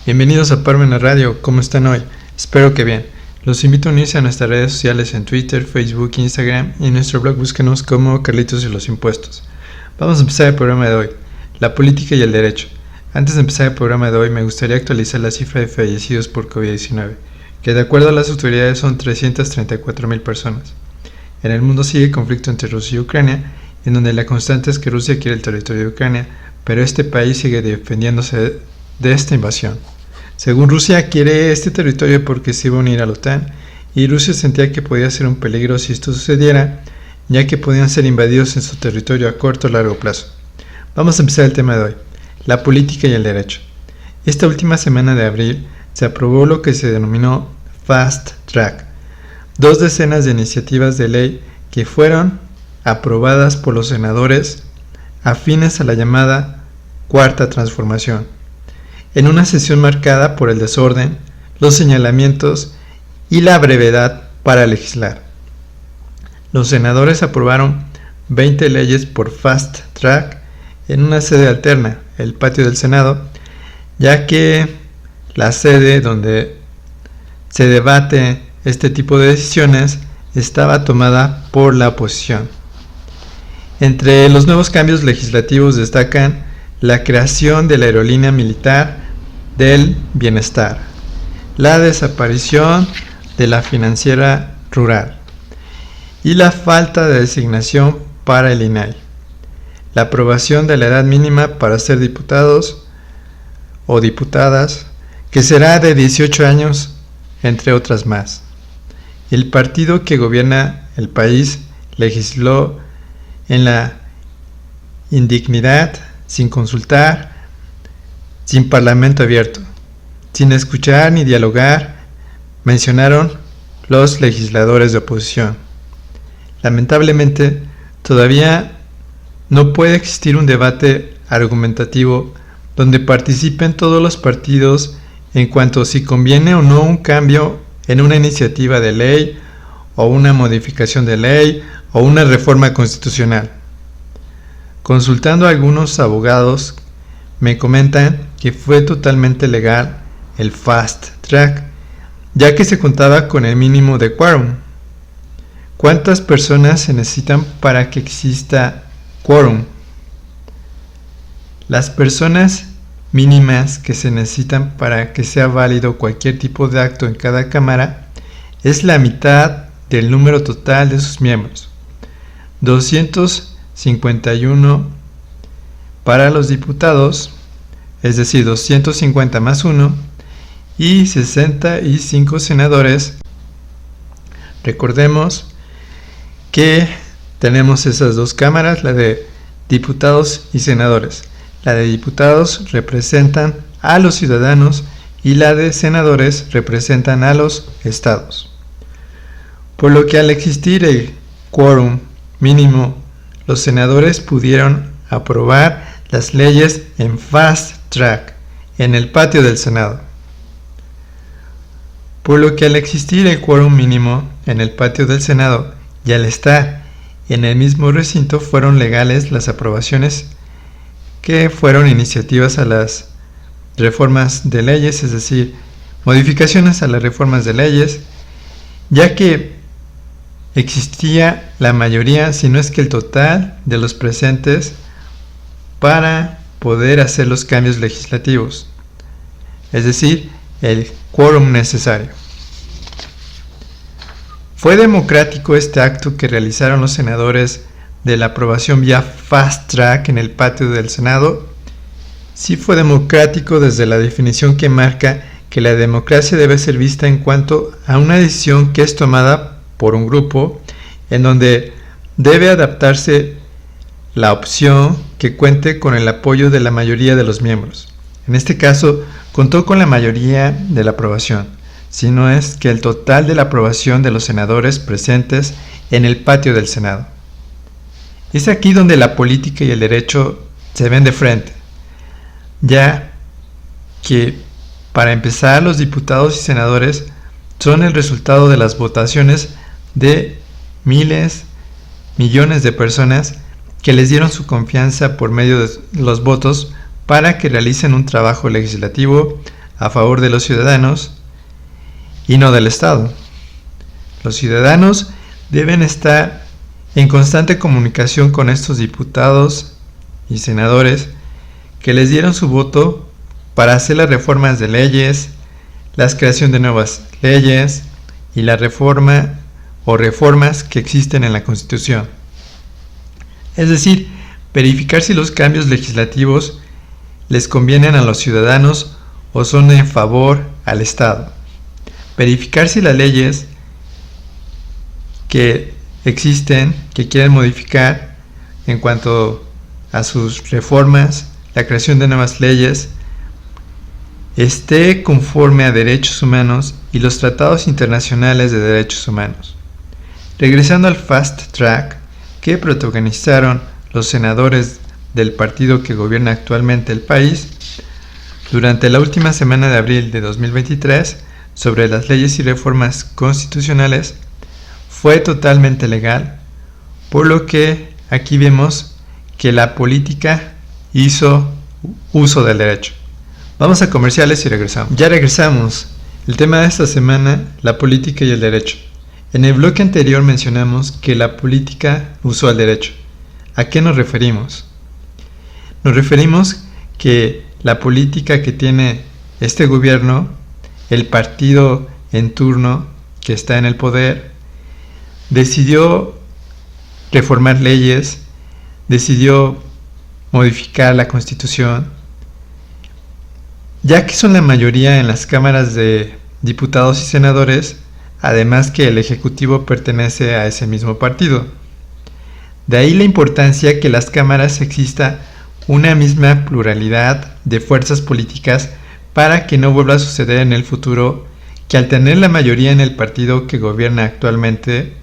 Bienvenidos a Parmenas Radio, ¿cómo están hoy? Espero que bien. Los invito a unirse a nuestras redes sociales en Twitter, Facebook, Instagram y en nuestro blog búsquenos como Carlitos y los Impuestos. Vamos a empezar el programa de hoy, la política y el derecho. Antes de empezar el programa de hoy me gustaría actualizar la cifra de fallecidos por COVID-19, que de acuerdo a las autoridades son 334,000 personas. En el mundo sigue el conflicto entre Rusia y Ucrania, en donde la constante es que Rusia quiere el territorio de Ucrania, pero este país sigue defendiéndose de esta invasión. Según Rusia, quiere este territorio porque se iba a unir a la OTAN, y Rusia sentía que podía ser un peligro si esto sucediera, ya que podían ser invadidos en su territorio a corto o largo plazo. Vamos a empezar el tema de hoy, la política y el derecho. Esta última semana de abril se aprobó lo que se denominó Fast Track, 2 decenas de iniciativas de ley que fueron aprobadas por los senadores afines a la llamada Cuarta Transformación, en una sesión marcada por el desorden, los señalamientos y la brevedad para legislar. Los senadores aprobaron 20 leyes por Fast Track en una sede alterna, el patio del Senado, ya que la sede donde se debate este tipo de decisiones estaba tomada por la oposición. Entre los nuevos cambios legislativos destacan la creación de la aerolínea militar del bienestar, la desaparición de la financiera rural y la falta de designación para el INAI, la aprobación de la edad mínima para ser diputados o diputadas, que será de 18 años, entre otras más. El partido que gobierna el país legisló en la indignidad, sin consultar, sin parlamento abierto, sin escuchar ni dialogar, mencionaron los legisladores de oposición. Lamentablemente, todavía no puede existir un debate argumentativo donde participen todos los partidos en cuanto a si conviene o no un cambio en una iniciativa de ley o una modificación de ley o una reforma constitucional. Consultando a algunos abogados, me comentan que fue totalmente legal el Fast Track, ya que se contaba con el mínimo de quórum. ¿Cuántas personas se necesitan para que exista quórum? Las personas mínimas que se necesitan para que sea válido cualquier tipo de acto en cada cámara es la mitad del número total de sus miembros. 251 para los diputados, es decir, 250 más 1, y 65 senadores. Recordemos que tenemos esas dos cámaras, la de diputados y senadores. La de diputados representan a los ciudadanos y la de senadores representan a los estados. Por lo que al existir el quórum mínimo, los senadores pudieron aprobar las leyes en Fast Track en el patio del Senado. Por lo que al existir el quórum mínimo en el patio del Senado y al estar en el mismo recinto, fueron legales las aprobaciones que fueron iniciativas a las reformas de leyes, es decir, modificaciones a las reformas de leyes, ya que existía la mayoría, si no es que el total, de los presentes para poder hacer los cambios legislativos, es decir, el quórum necesario. Fue democrático este acto que realizaron los senadores de la aprobación vía Fast Track en el patio del Senado. Sí fue democrático desde la definición que marca que la democracia debe ser vista en cuanto a una decisión que es tomada por un grupo, en donde debe adaptarse la opción que cuente con el apoyo de la mayoría de los miembros. En este caso, contó con la mayoría de la aprobación, si no es que el total de la aprobación de los senadores presentes en el patio del Senado. Es aquí donde la política y el derecho se ven de frente, ya que, para empezar, los diputados y senadores son el resultado de las votaciones de miles, millones de personas que les dieron su confianza por medio de los votos para que realicen un trabajo legislativo a favor de los ciudadanos y no del Estado. Los ciudadanos deben estar en constante comunicación con estos diputados y senadores que les dieron su voto para hacer las reformas de leyes, la creación de nuevas leyes y la reforma o reformas que existen en la Constitución. Es decir, verificar si los cambios legislativos les convienen a los ciudadanos o son en favor al Estado. Verificar si las leyes que existen, que quieren modificar en cuanto a sus reformas, la creación de nuevas leyes, esté conforme a derechos humanos y los tratados internacionales de derechos humanos. Regresando al Fast Track que protagonizaron los senadores del partido que gobierna actualmente el país, durante la última semana de abril de 2023, sobre las leyes y reformas constitucionales, fue totalmente legal, por lo que aquí vemos que la política hizo uso del derecho. Vamos a comerciales y regresamos. Ya regresamos. El tema de esta semana, la política y el derecho. En el bloque anterior mencionamos que la política usó el derecho. ¿A qué nos referimos? Nos referimos que la política que tiene este gobierno, el partido en turno que está en el poder, decidió reformar leyes, decidió modificar la Constitución, ya que son la mayoría en las cámaras de diputados y senadores, además que el Ejecutivo pertenece a ese mismo partido. De ahí la importancia que en las cámaras exista una misma pluralidad de fuerzas políticas para que no vuelva a suceder en el futuro que al tener la mayoría en el partido que gobierna actualmente,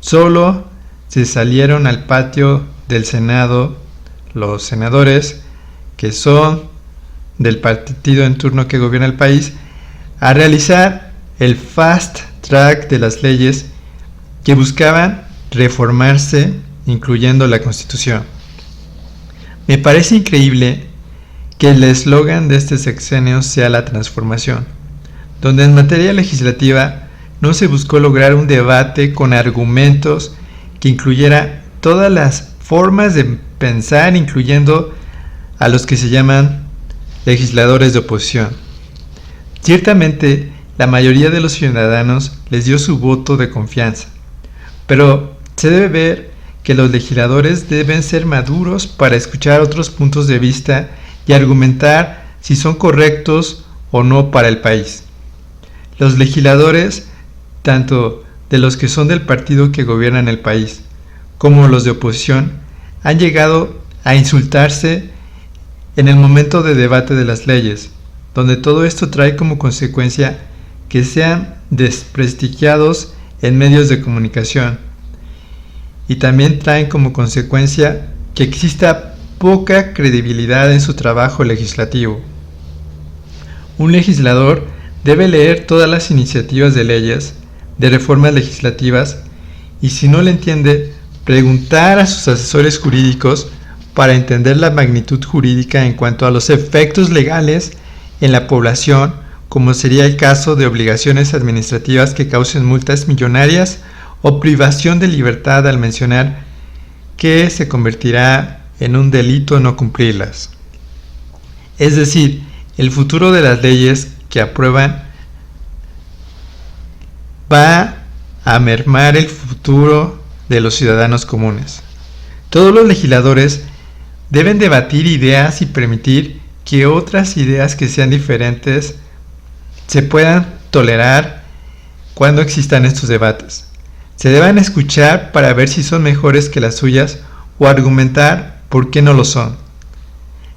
solo se salieron al patio del Senado los senadores que son del partido en turno que gobierna el país a realizar el fast track de las leyes que buscaban reformarse, incluyendo la Constitución. Me parece increíble que el eslogan de este sexenio sea la transformación, donde en materia legislativa no se buscó lograr un debate con argumentos que incluyera todas las formas de pensar, incluyendo a los que se llaman legisladores de oposición. Ciertamente, la mayoría de los ciudadanos les dio su voto de confianza, pero se debe ver que los legisladores deben ser maduros para escuchar otros puntos de vista y argumentar si son correctos o no para el país. Los legisladores, tanto de los que son del partido que gobierna el país, como los de oposición, han llegado a insultarse en el momento de debate de las leyes, donde todo esto trae como consecuencia que sean desprestigiados en medios de comunicación, y también traen como consecuencia que exista poca credibilidad en su trabajo legislativo. Un legislador debe leer todas las iniciativas de leyes, de reformas legislativas, y si no le entiende, preguntar a sus asesores jurídicos para entender la magnitud jurídica en cuanto a los efectos legales en la población, como sería el caso de obligaciones administrativas que causen multas millonarias o privación de libertad al mencionar que se convertirá en un delito no cumplirlas. Es decir, el futuro de las leyes que aprueban va a mermar el futuro de los ciudadanos comunes. Todos los legisladores deben debatir ideas y permitir que otras ideas que sean diferentes se puedan tolerar cuando existan estos debates. Se deben escuchar para ver si son mejores que las suyas o argumentar por qué no lo son.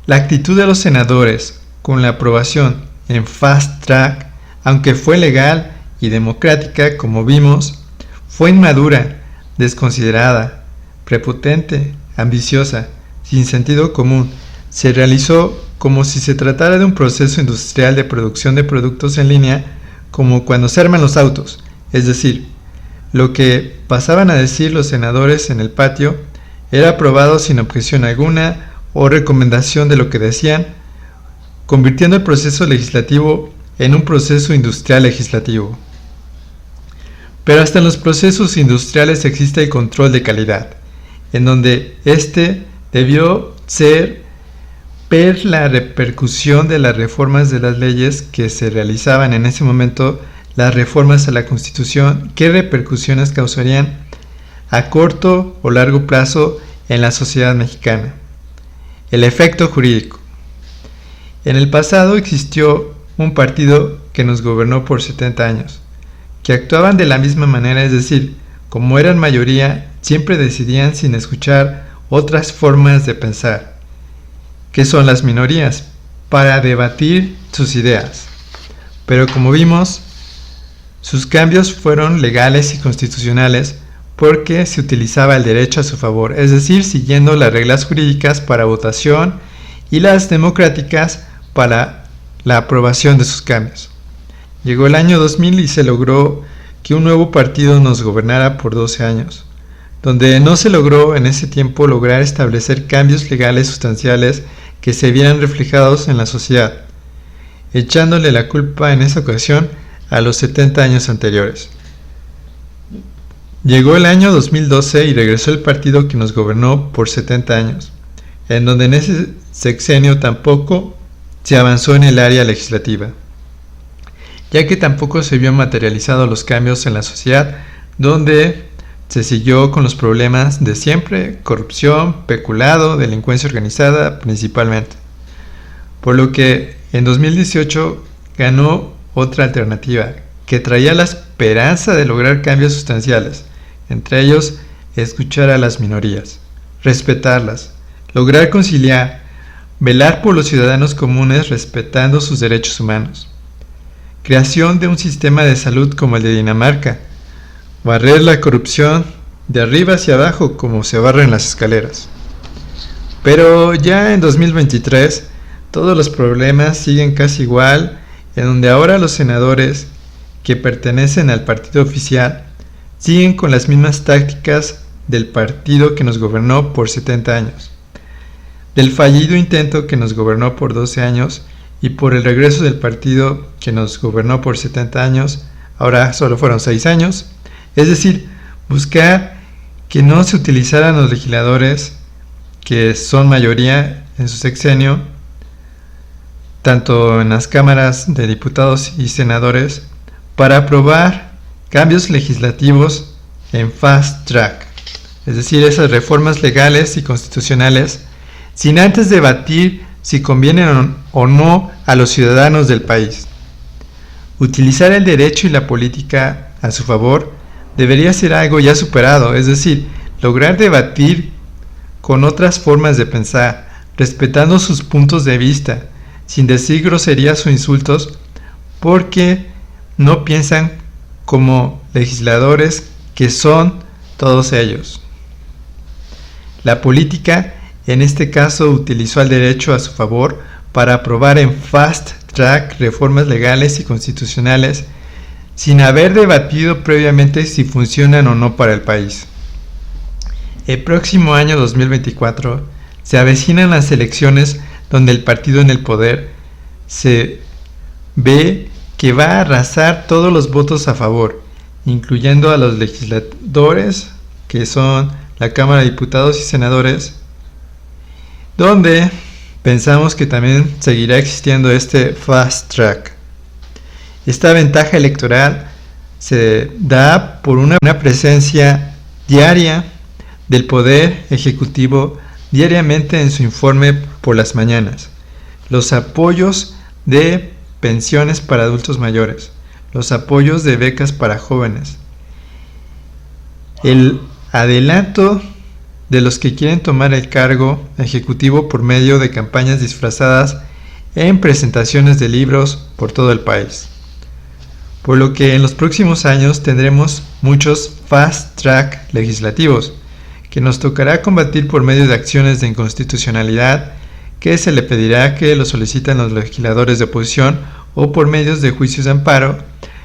La actitud de los senadores con la aprobación en fast track, aunque fue legal y democrática como vimos, fue inmadura, desconsiderada, prepotente, ambiciosa, sin sentido común. Se realizó como si se tratara de un proceso industrial de producción de productos en línea, como cuando se arman los autos, es decir, lo que pasaban a decir los senadores en el patio era aprobado sin objeción alguna o recomendación de lo que decían, convirtiendo el proceso legislativo en un proceso industrial legislativo. Pero hasta en los procesos industriales existe el control de calidad, en donde este debió ser ver la repercusión de las reformas de las leyes que se realizaban en ese momento, las reformas a la Constitución, qué repercusiones causarían a corto o largo plazo en la sociedad mexicana. El efecto jurídico. En el pasado existió un partido que nos gobernó por 70 años, que actuaban de la misma manera, es decir, como eran mayoría, siempre decidían sin escuchar otras formas de pensar, que son las minorías, para debatir sus ideas. Pero como vimos, sus cambios fueron legales y constitucionales porque se utilizaba el derecho a su favor, es decir, siguiendo las reglas jurídicas para votación y las democráticas para la aprobación de sus cambios. Llegó el año 2000 y se logró que un nuevo partido nos gobernara por 12 años, donde no se logró en ese tiempo lograr establecer cambios legales sustanciales que se vieran reflejados en la sociedad, echándole la culpa en esa ocasión a los 70 años anteriores. Llegó el año 2012 y regresó el partido que nos gobernó por 70 años, en donde en ese sexenio tampoco se avanzó en el área legislativa, ya que tampoco se vio materializados los cambios en la sociedad, donde se siguió con los problemas de siempre, corrupción, peculado, delincuencia organizada principalmente. Por lo que en 2018 ganó otra alternativa, que traía la esperanza de lograr cambios sustanciales, entre ellos escuchar a las minorías, respetarlas, lograr conciliar, velar por los ciudadanos comunes respetando sus derechos humanos. Creación de un sistema de salud como el de Dinamarca, barrer la corrupción de arriba hacia abajo como se barren las escaleras. Pero ya en 2023 todos los problemas siguen casi igual, en donde ahora los senadores que pertenecen al partido oficial siguen con las mismas tácticas del partido que nos gobernó por 70 años, del fallido intento que nos gobernó por 12 años y por el regreso del partido que nos gobernó por 70 años, ahora solo fueron 6 años, es decir, buscar que no se utilizaran los legisladores que son mayoría en su sexenio, tanto en las cámaras de diputados y senadores, para aprobar cambios legislativos en fast track, es decir, esas reformas legales y constitucionales, sin antes debatir si convienen o no a los ciudadanos del país. Utilizar el derecho y la política a su favor debería ser algo ya superado, es decir, lograr debatir con otras formas de pensar, respetando sus puntos de vista, sin decir groserías o insultos, porque no piensan como legisladores que son todos ellos. La política, en este caso, utilizó el derecho a su favor para aprobar en fast track reformas legales y constitucionales sin haber debatido previamente si funcionan o no para el país. El próximo año 2024 se avecinan las elecciones donde el partido en el poder se ve que va a arrasar todos los votos a favor, incluyendo a los legisladores, que son la Cámara de Diputados y Senadores, donde pensamos que también seguirá existiendo este fast track. Esta ventaja electoral se da por una presencia diaria del Poder Ejecutivo diariamente en su informe por las mañanas, los apoyos de pensiones para adultos mayores, los apoyos de becas para jóvenes, el adelanto de los que quieren tomar el cargo ejecutivo por medio de campañas disfrazadas en presentaciones de libros por todo el país. Por lo que en los próximos años tendremos muchos fast track legislativos que nos tocará combatir por medio de acciones de inconstitucionalidad que se le pedirá que lo solicitan los legisladores de oposición o por medios de juicios de amparo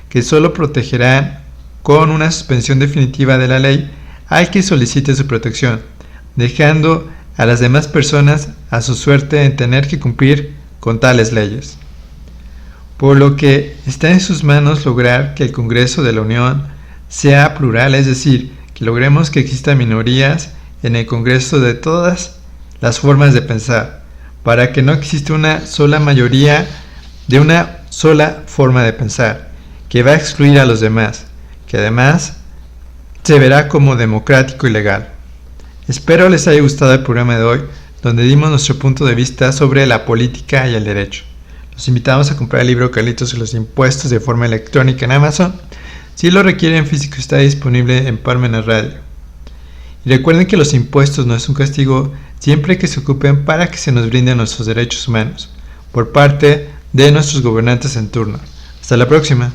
que solo protegerán con una suspensión definitiva de la ley al que solicite su protección, dejando a las demás personas a su suerte en tener que cumplir con tales leyes. Por lo que está en sus manos lograr que el Congreso de la Unión sea plural, es decir, que logremos que existan minorías en el Congreso de todas las formas de pensar, para que no exista una sola mayoría de una sola forma de pensar, que va a excluir a los demás, que además se verá como democrático y legal. Espero les haya gustado el programa de hoy, donde dimos nuestro punto de vista sobre la política y el derecho. Los invitamos a comprar el libro Carlitos y los impuestos de forma electrónica en Amazon. Si lo requieren físico, está disponible en Parmenas Radio. Y recuerden que los impuestos no es un castigo siempre que se ocupen para que se nos brinden nuestros derechos humanos por parte de nuestros gobernantes en turno. Hasta la próxima.